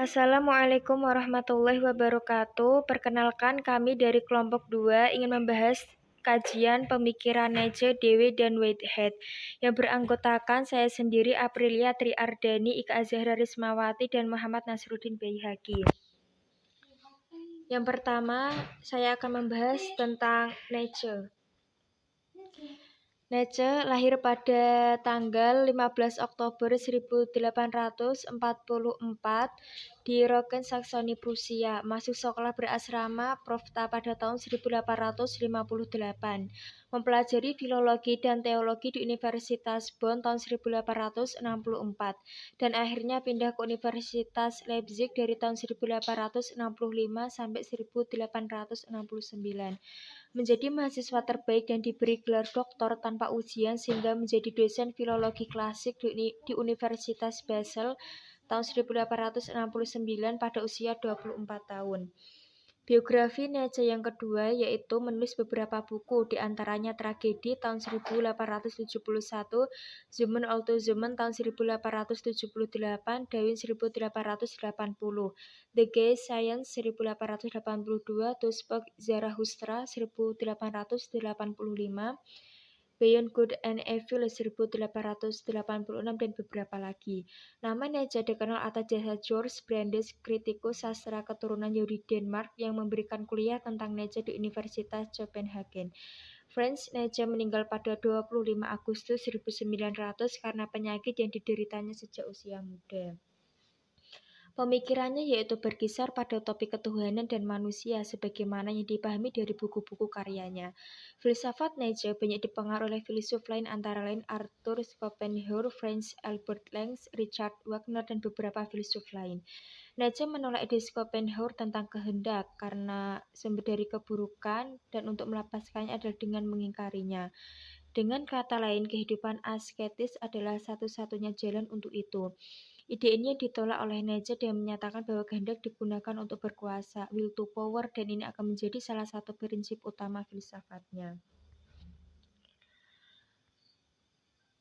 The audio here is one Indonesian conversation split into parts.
Assalamualaikum warahmatullahi wabarakatuh. Perkenalkan, kami dari kelompok 2 ingin membahas kajian pemikiran Nietzsche, Dewey, dan Whitehead yang beranggotakan saya sendiri, Aprilia Triardani, Ika Azahra Rismawati, dan Muhammad Nasruddin Baihaqi. Yang pertama, saya akan membahas tentang Nietzsche. Nietzsche lahir pada tanggal 15 Oktober 1844 di Rocken, Saksoni, Prusia. Masuk sekolah berasrama Profta pada tahun 1858. Mempelajari filologi dan teologi di Universitas Bonn tahun 1864 dan akhirnya pindah ke Universitas Leipzig dari tahun 1865 sampai 1869. Menjadi mahasiswa terbaik dan diberi gelar doktor tanpa ujian sehingga menjadi dosen filologi klasik di Universitas Basel tahun 1869 pada usia 24 tahun. Biografi Nietzsche yang kedua yaitu menulis beberapa buku, diantaranya Tragedi tahun 1871, Zumen Alto Zumen tahun 1878, Darwin 1880, The Gay Science 1882, Tushbach Zarathustra 1885, Beyond Good and Evil 1886, dan beberapa lagi. Nama Nietzsche dikenal atas jasa George Brandes, kritikus sastra keturunan Yahudi Denmark yang memberikan kuliah tentang Nietzsche di Universitas Copenhagen. Franz Nietzsche meninggal pada 25 Agustus 1900 karena penyakit yang dideritanya sejak usia muda. Pemikirannya yaitu berkisar pada topik ketuhanan dan manusia sebagaimana yang dipahami dari buku-buku karyanya. Filsafat Nietzsche banyak dipengaruhi oleh filsuf lain antara lain Arthur Schopenhauer, Franz Albert Lenz, Richard Wagner, dan beberapa filsuf lain. Nietzsche menolak ide Schopenhauer tentang kehendak karena sumber dari keburukan dan untuk melepaskannya adalah dengan mengingkarinya. Dengan kata lain, kehidupan asketis adalah satu-satunya jalan untuk itu. Ide ini ditolak oleh Nietzsche dan menyatakan bahwa kehendak digunakan untuk berkuasa, will to power, dan ini akan menjadi salah satu prinsip utama filsafatnya.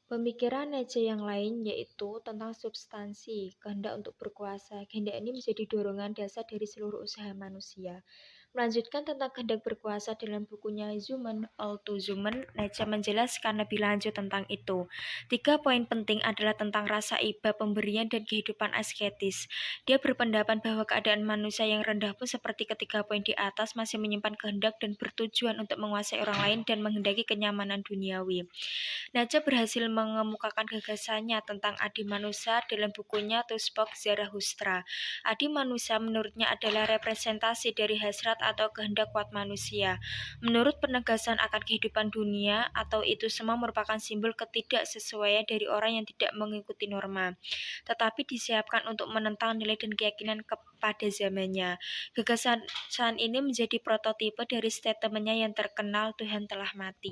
Pemikiran Nietzsche yang lain yaitu tentang substansi, kehendak untuk berkuasa. Kehendak ini menjadi dorongan dasar dari seluruh usaha manusia. Melanjutkan tentang kehendak berkuasa dalam bukunya Zumen Alto Zumen, Nietzsche menjelaskan lebih lanjut tentang itu. 3 poin penting adalah tentang rasa iba, pemberian, dan kehidupan asketis. Dia berpendapat bahwa keadaan manusia yang rendah pun seperti ketiga poin di atas masih menyimpan kehendak dan bertujuan untuk menguasai orang lain dan menghendaki kenyamanan duniawi. Nietzsche berhasil mengemukakan gagasannya tentang adi manusia dalam bukunya Tushbach Zarathustra. Adi manusia menurutnya adalah representasi dari hasrat atau kehendak kuat manusia. Menurut penegasan akan kehidupan dunia atau itu semua merupakan simbol ketidaksesuaian dari orang yang tidak mengikuti norma, tetapi disiapkan untuk menentang nilai dan keyakinan pada zamannya. Gagasan ini menjadi prototipe dari statementnya yang terkenal, Tuhan telah mati.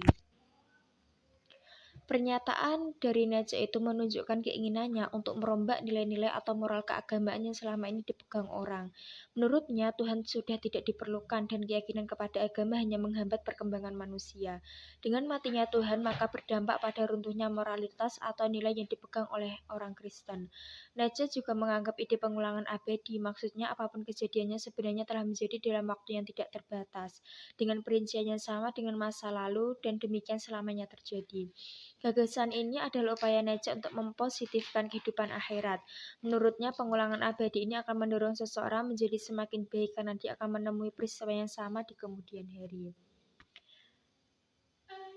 Pernyataan dari Nietzsche itu menunjukkan keinginannya untuk merombak nilai-nilai atau moral keagamaan yang selama ini dipegang orang. Menurutnya, Tuhan sudah tidak diperlukan dan keyakinan kepada agama hanya menghambat perkembangan manusia. Dengan matinya Tuhan, maka berdampak pada runtuhnya moralitas atau nilai yang dipegang oleh orang Kristen. Nietzsche juga menganggap ide pengulangan abadi, maksudnya apapun kejadiannya sebenarnya telah menjadi dalam waktu yang tidak terbatas, dengan perincian yang sama dengan masa lalu dan demikian selamanya terjadi. Gagasan ini adalah upaya Nietzsche untuk mempositifkan kehidupan akhirat. Menurutnya, pengulangan abadi ini akan mendorong seseorang menjadi semakin baik karena dia akan menemui peristiwa yang sama di kemudian hari.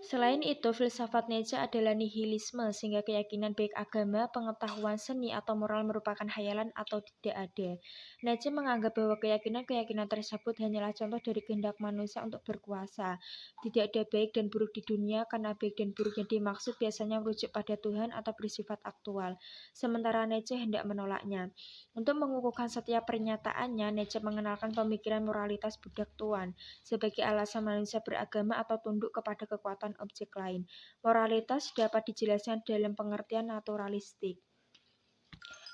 Selain itu, filsafat Nietzsche adalah nihilisme, sehingga keyakinan baik agama, pengetahuan seni, atau moral merupakan hayalan atau tidak ada. Nietzsche menganggap bahwa keyakinan-keyakinan tersebut hanyalah contoh dari kehendak manusia untuk berkuasa. Tidak ada baik dan buruk di dunia, karena baik dan buruk yang dimaksud biasanya merujuk pada Tuhan atau bersifat aktual. Sementara Nietzsche hendak menolaknya. Untuk mengukuhkan setiap pernyataannya, Nietzsche mengenalkan pemikiran moralitas budak tuan sebagai alasan manusia beragama atau tunduk kepada kekuatan objek lain. Moralitas dapat dijelaskan dalam pengertian naturalistik.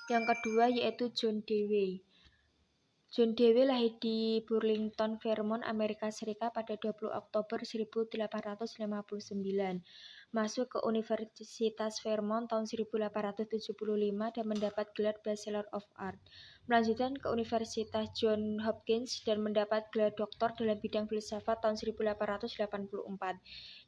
Yang kedua yaitu John Dewey. John Dewey lahir di Burlington, Vermont, Amerika Serikat pada 20 Oktober 1859. Masuk ke Universitas Vermont tahun 1875 dan mendapat gelar Bachelor of Arts. Melanjutkan ke Universitas Johns Hopkins dan mendapat gelar doktor dalam bidang filsafat tahun 1884.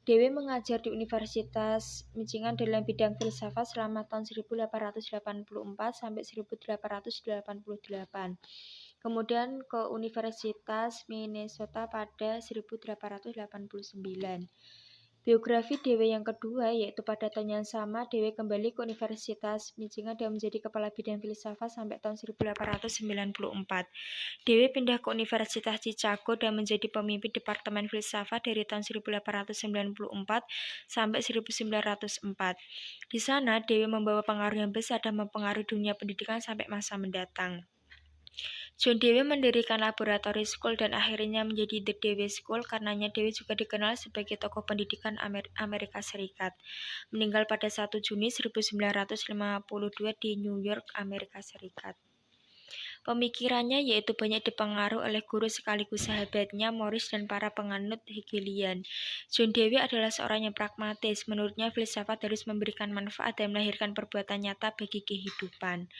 Dewey mengajar di Universitas Michigan dalam bidang filsafat selama tahun 1884 sampai 1888. Kemudian ke Universitas Minnesota pada 1889. Biografi Dewey yang kedua, yaitu pada tahun yang sama, Dewey kembali ke Universitas Michigan dan menjadi kepala bidang filsafat sampai tahun 1894. Dewey pindah ke Universitas Chicago dan menjadi pemimpin Departemen Filsafat dari tahun 1894 sampai 1904. Di sana, Dewey membawa pengaruh yang besar dan mempengaruhi dunia pendidikan sampai masa mendatang. John Dewey mendirikan Laboratory School dan akhirnya menjadi The Dewey School. Karenanya Dewey juga dikenal sebagai tokoh pendidikan Amerika Serikat. Meninggal pada 1 Juni 1952 di New York, Amerika Serikat. Pemikirannya yaitu banyak dipengaruhi oleh guru sekaligus sahabatnya Morris dan para penganut Hegelian. John Dewey adalah seorang yang pragmatis. Menurutnya filsafat harus memberikan manfaat dan melahirkan perbuatan nyata bagi kehidupan.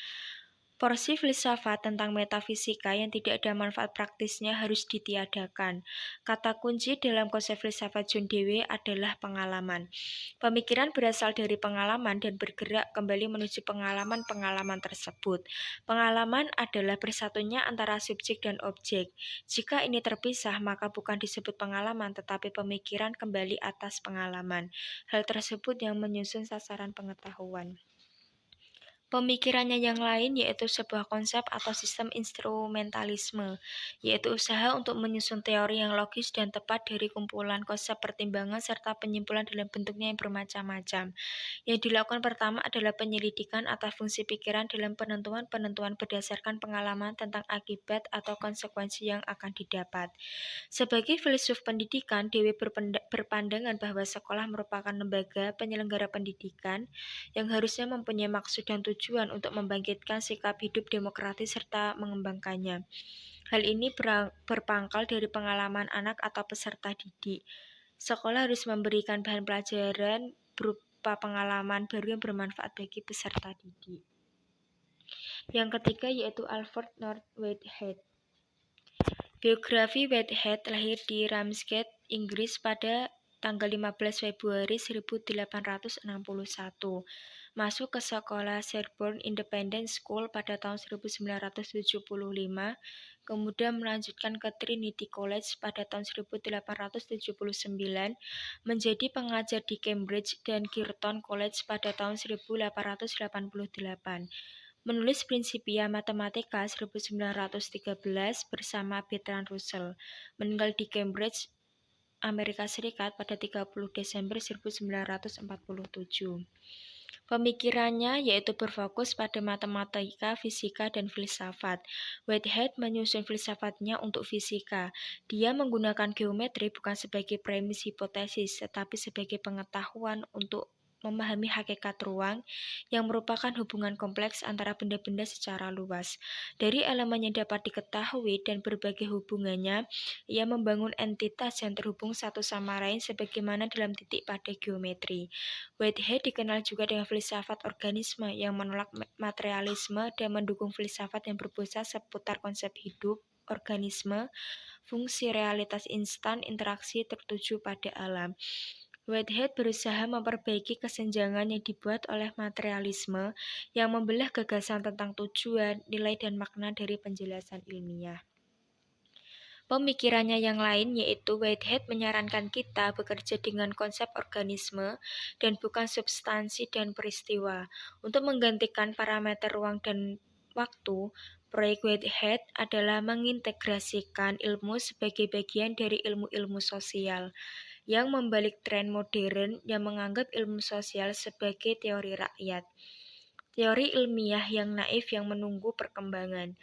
Porsi filsafat tentang metafisika yang tidak ada manfaat praktisnya harus ditiadakan. Kata kunci dalam konsep filsafat John Dewey adalah pengalaman. Pemikiran berasal dari pengalaman dan bergerak kembali menuju pengalaman-pengalaman tersebut. Pengalaman adalah bersatunya antara subjek dan objek. Jika ini terpisah, maka bukan disebut pengalaman, tetapi pemikiran kembali atas pengalaman. Hal tersebut yang menyusun sasaran pengetahuan. Pemikirannya yang lain yaitu sebuah konsep atau sistem instrumentalisme, yaitu usaha untuk menyusun teori yang logis dan tepat dari kumpulan konsep pertimbangan serta penyimpulan dalam bentuknya yang bermacam-macam. Yang dilakukan pertama adalah penyelidikan atas fungsi pikiran dalam penentuan-penentuan berdasarkan pengalaman tentang akibat atau konsekuensi yang akan didapat. Sebagai filsuf pendidikan, Dewey berpandangan bahwa sekolah merupakan lembaga penyelenggara pendidikan yang harusnya mempunyai maksud dan tujuan untuk membangkitkan sikap hidup demokratis serta mengembangkannya. Hal ini berpangkal dari pengalaman anak atau peserta didik. Sekolah harus memberikan bahan pelajaran berupa pengalaman baru yang bermanfaat bagi peserta didik. Yang ketiga yaitu Alfred North Whitehead. Biografi Whitehead lahir di Ramsgate, Inggris pada tanggal 15 Februari 1861. Masuk ke sekolah Sherborne Independent School pada tahun 1975, kemudian melanjutkan ke Trinity College pada tahun 1879, menjadi pengajar di Cambridge dan Girton College pada tahun 1888. Menulis Principia Mathematica 1913 bersama Bertrand Russell. Meninggal di Cambridge, Amerika Serikat pada 30 Desember 1947. Pemikirannya yaitu berfokus pada matematika, fisika, dan filsafat. Whitehead menyusun filsafatnya untuk fisika. Dia menggunakan geometri bukan sebagai premis hipotesis, tetapi sebagai pengetahuan untuk memahami hakikat ruang yang merupakan hubungan kompleks antara benda-benda secara luas. Dari elemen yang dapat diketahui dan berbagai hubungannya, ia membangun entitas yang terhubung satu sama lain sebagaimana dalam titik pada geometri. Whitehead dikenal juga dengan filsafat organisme yang menolak materialisme dan mendukung filsafat yang berpusat seputar konsep hidup, organisme, fungsi realitas instan, interaksi tertuju pada alam. Whitehead berusaha memperbaiki kesenjangan yang dibuat oleh materialisme yang membelah gagasan tentang tujuan, nilai, dan makna dari penjelasan ilmiah. Pemikirannya yang lain yaitu Whitehead menyarankan kita bekerja dengan konsep organisme dan bukan substansi dan peristiwa. Untuk menggantikan parameter ruang dan waktu, proyek Whitehead adalah mengintegrasikan ilmu sebagai bagian dari ilmu-ilmu sosial yang membalik tren modern yang menganggap ilmu sosial sebagai teori rakyat. Teori ilmiah yang naif yang menunggu perkembangan.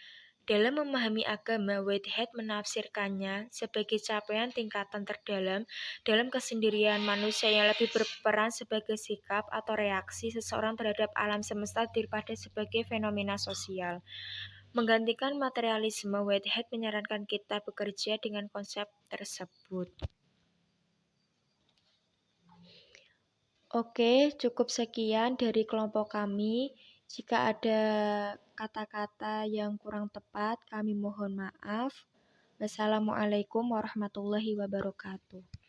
Dalam memahami agama, Whitehead menafsirkannya sebagai capaian tingkatan terdalam dalam kesendirian manusia yang lebih berperan sebagai sikap atau reaksi seseorang terhadap alam semesta daripada sebagai fenomena sosial. Menggantikan materialisme, Whitehead menyarankan kita bekerja dengan konsep tersebut. Oke, cukup sekian dari kelompok kami. Jika ada kata-kata yang kurang tepat, kami mohon maaf. Wassalamualaikum warahmatullahi wabarakatuh.